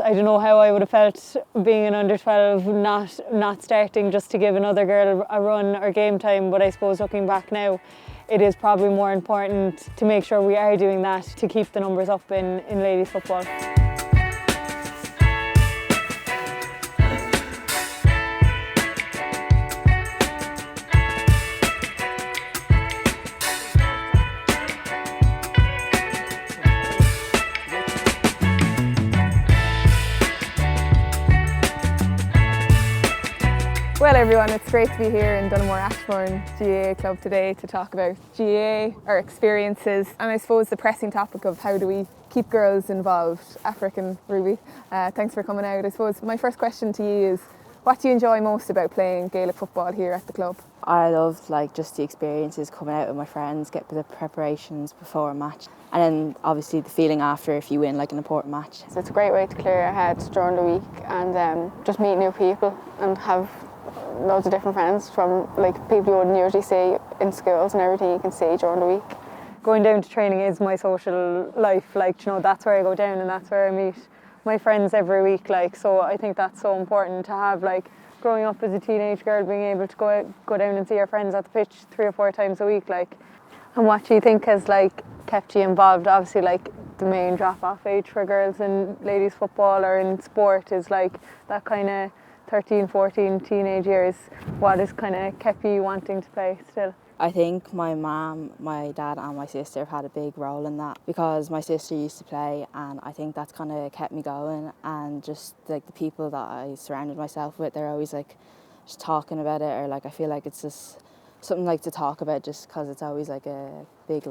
I don't know how I would have felt being an under 12 not starting just to give another girl a run or game time, but I suppose looking back now, it is probably more important to make sure we are doing that to keep the numbers up in ladies football. Well everyone, it's great to be here in Dunamore Ashbourne GAA Club today to talk about GAA, our experiences, and I suppose the pressing topic of how do we keep girls involved. African Ruby, thanks for coming out. I suppose my first question to you is, what do you enjoy most about playing Gaelic football here at the club? I love just the experiences, coming out with my friends, get the preparations before a match, and then obviously the feeling after if you win an important match. So it's a great way to clear your head during the week and just meet new people and have loads of different friends from people you wouldn't usually see in schools and everything you can see during the week. Going down to training is my social life, that's where I go down and that's where I meet my friends every week, so I think that's so important to have, growing up as a teenage girl, being able to go down and see your friends at the pitch 3 or 4 times a week, And what do you think has kept you involved? Obviously the main drop-off age for girls in ladies football or in sport is that kind of 13, 14 teenage years. What has kind of kept you wanting to play still? I think my mum, my dad and my sister have had a big role in that, because my sister used to play and I think that's kind of kept me going, and just the people that I surrounded myself with, they're always just talking about it, or I feel like it's just something to talk about just because it's always a big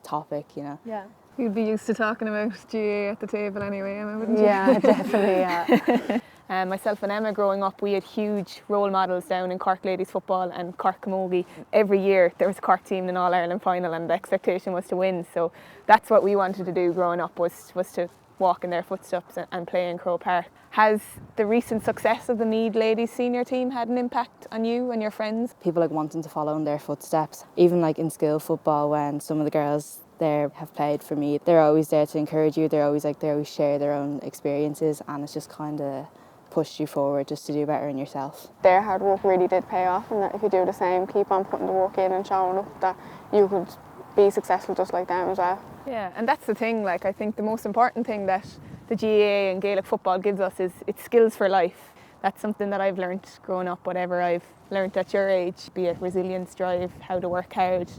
topic, Yeah. You'd be used to talking about GAA at the table anyway, Emma, wouldn't you? Yeah, definitely, yeah. Myself and Emma growing up, we had huge role models down in Cork ladies football and Cork Camogie. Every year there was a Cork team in an All-Ireland final and the expectation was to win, so that's what we wanted to do growing up, was to walk in their footsteps and play in Croke Park. Has the recent success of the Meath ladies senior team had an impact on you and your friends? People wanting to follow in their footsteps, even in school football when some of the girls there have played for me, they're always there to encourage you, they always share their own experiences, and it's just kind of pushed you forward just to do better in yourself. Their hard work really did pay off, and that if you do the same, keep on putting the work in and showing up, that you could be successful just like them as well. Yeah, and that's the thing, I think the most important thing that the GAA and Gaelic football gives us is it's skills for life. That's something that I've learnt growing up. Whatever I've learnt at your age, be it resilience, drive, how to work hard,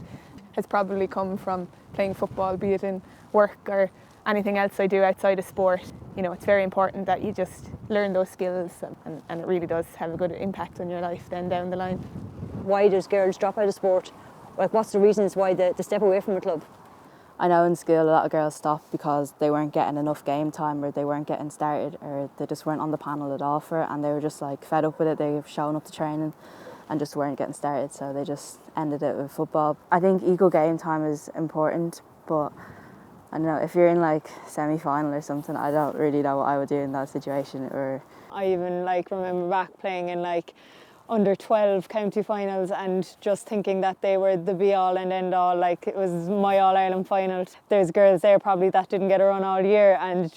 has probably come from playing football, be it in work or anything else I do outside of sport. It's very important that you just learn those skills, and it really does have a good impact on your life then down the line. Why does girls drop out of sport? What's the reasons why they step away from a club? I know in school a lot of girls stopped because they weren't getting enough game time, or they weren't getting started, or they just weren't on the panel at all for it, and they were just fed up with it. They've shown up to training and just weren't getting started, so they just ended it with football. I think equal game time is important, but I don't know, if you're in semi-final or something, I don't really know what I would do in that situation. Or I even remember back playing in under 12 county finals and just thinking that they were the be all and end all, it was my All-Ireland final. There's girls there probably that didn't get a run all year and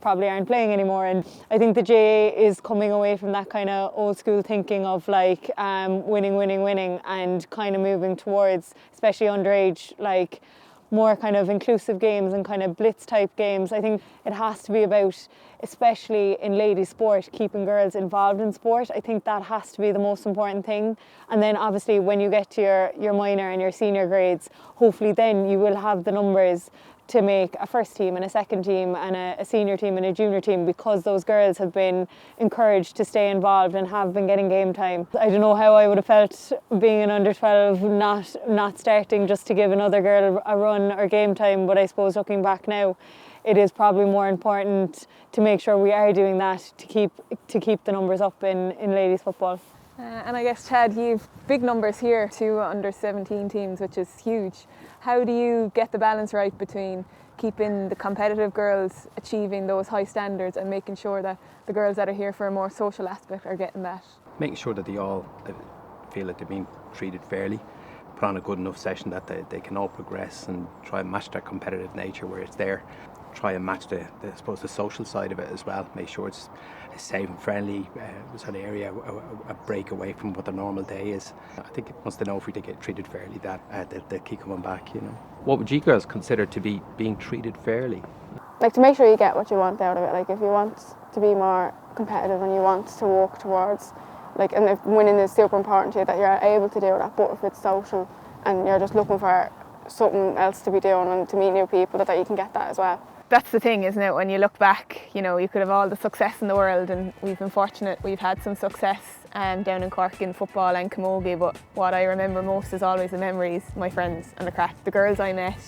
probably aren't playing anymore, and I think the GAA is coming away from that kind of old school thinking of winning and kind of moving towards, especially underage, more kind of inclusive games and kind of blitz type games. I think it has to be about, especially in ladies sport, keeping girls involved in sport. I think that has to be the most important thing. And then obviously when you get to your minor and your senior grades, hopefully then you will have the numbers to make a first team and a second team and a senior team and a junior team, because those girls have been encouraged to stay involved and have been getting game time. I don't know how I would have felt being an under 12 not starting just to give another girl a run or game time, but I suppose looking back now, it is probably more important to make sure we are doing that to keep the numbers up in ladies football. And I guess, Chad, you've big numbers here, 2 under 17 teams, which is huge. How do you get the balance right between keeping the competitive girls achieving those high standards and making sure that the girls that are here for a more social aspect are getting that? Making sure that they all feel like they're being treated fairly, put on a good enough session that they can all progress and try and match their competitive nature where it's there. try and match the I suppose the social side of it as well. Make sure it's safe and friendly, sort of area, a break away from what the normal day is. I think once they know if we get treated fairly, that they'll keep coming back. You know. What would you girls consider to be being treated fairly? Like to make sure you get what you want out of it. Like if you want to be more competitive and you want to walk towards, like, and if winning is super important to you, that you're able to do that. But if it's social and you're just looking for something else to be doing and to meet new people, that you can get that as well. That's the thing, isn't it? When you look back, you know, you could have all the success in the world, and we've been fortunate, we've had some success down in Cork in football and camogie, but what I remember most is always the memories, my friends and the crack. The girls I met,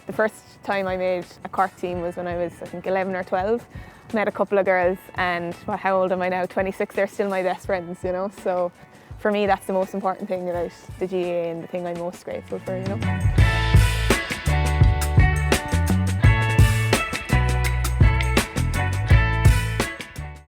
the first time I made a Cork team was when I was, I think, 11 or 12. Met a couple of girls, and well, how old am I now? 26, they're still my best friends, you know. So for me, that's the most important thing about the GAA and the thing I'm most grateful for, you know.